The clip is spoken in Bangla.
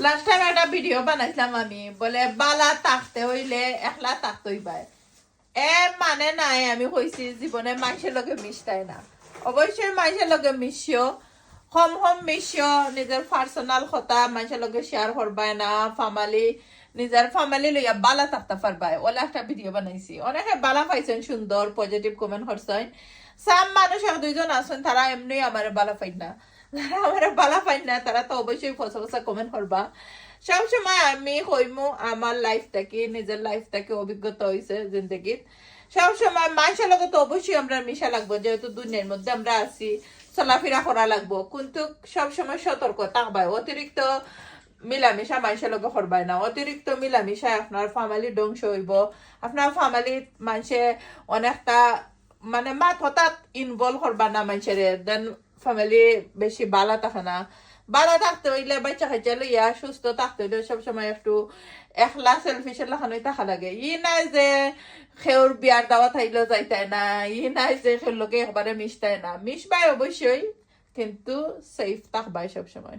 লাস্ট টাইম একটা ভিডিও বানাইছিলাম আমি, বলে বালা থাকতে হইলে একলা থাকতে হইবাই। মানে নাই আমি কইছি জীবনে মানুষের লগে মিশতাই না। অবশ্যই মানুষের লগে মিশিও, কম কম মিশিও, নিজের পার্সোনাল কথা মানুষের লগে শেয়ার করবাই না। নিজের ফ্যামিলি লইয়া বালা থাকতে পারবাই। ওলা একটা ভিডিও বানাইছি, অনেকে বালা পাইছেন, সুন্দর পজিটিভ কমেন্ট করছেন। সাম মানুষ এক দুইজন আছেন তারা এমনি আমার বালা পাই না, যারা আমার বালা পাই না তারা তো অবশ্যই ফসা ফসা কমেন্ট করবা। সবসময় আমি কইমু আমার লাইফটাকে, নিজের লাইফটাকে অভিজ্ঞতা হয়েছে জিন্দগিত। সবসময় মানুষের লগে তো অবশ্যই আমরা মিশা লাগবো, যেহেতু দুনিয়ার মধ্যে আমরা আছি, চলাফেরা করা লাগবো, কিন্তু সবসময় সতর্ক থাকবাই। অতিরিক্ত মিলামিশা মানুষের লগে করবাই না। অতিরিক্ত মিলামিশায় আপনার ফ্যামিলি ধ্বংস হইব। আপনার ফ্যামিলির মানুষে অনেকটা মানে মাত হঠাৎ ইনভলভ করবা না মানুষের, দেন ফ্যামিলি বেশি বালা থাকে না। বালা থাকতে হইলে বাচ্চা খাইতে লইয়া সুস্থ থাকতে হইলে সবসময় একটু একলা সেলফিশের লাখানোই থাকা লাগে। নাই যে খেউর বিয়ার দাওয়া থাইলেও যাইতাই না, নাই যে খেউর লোকে একবারে মিশতাই না। মিশবাই অবশ্যই, কিন্তু সেফ থাকবাই সবসময়।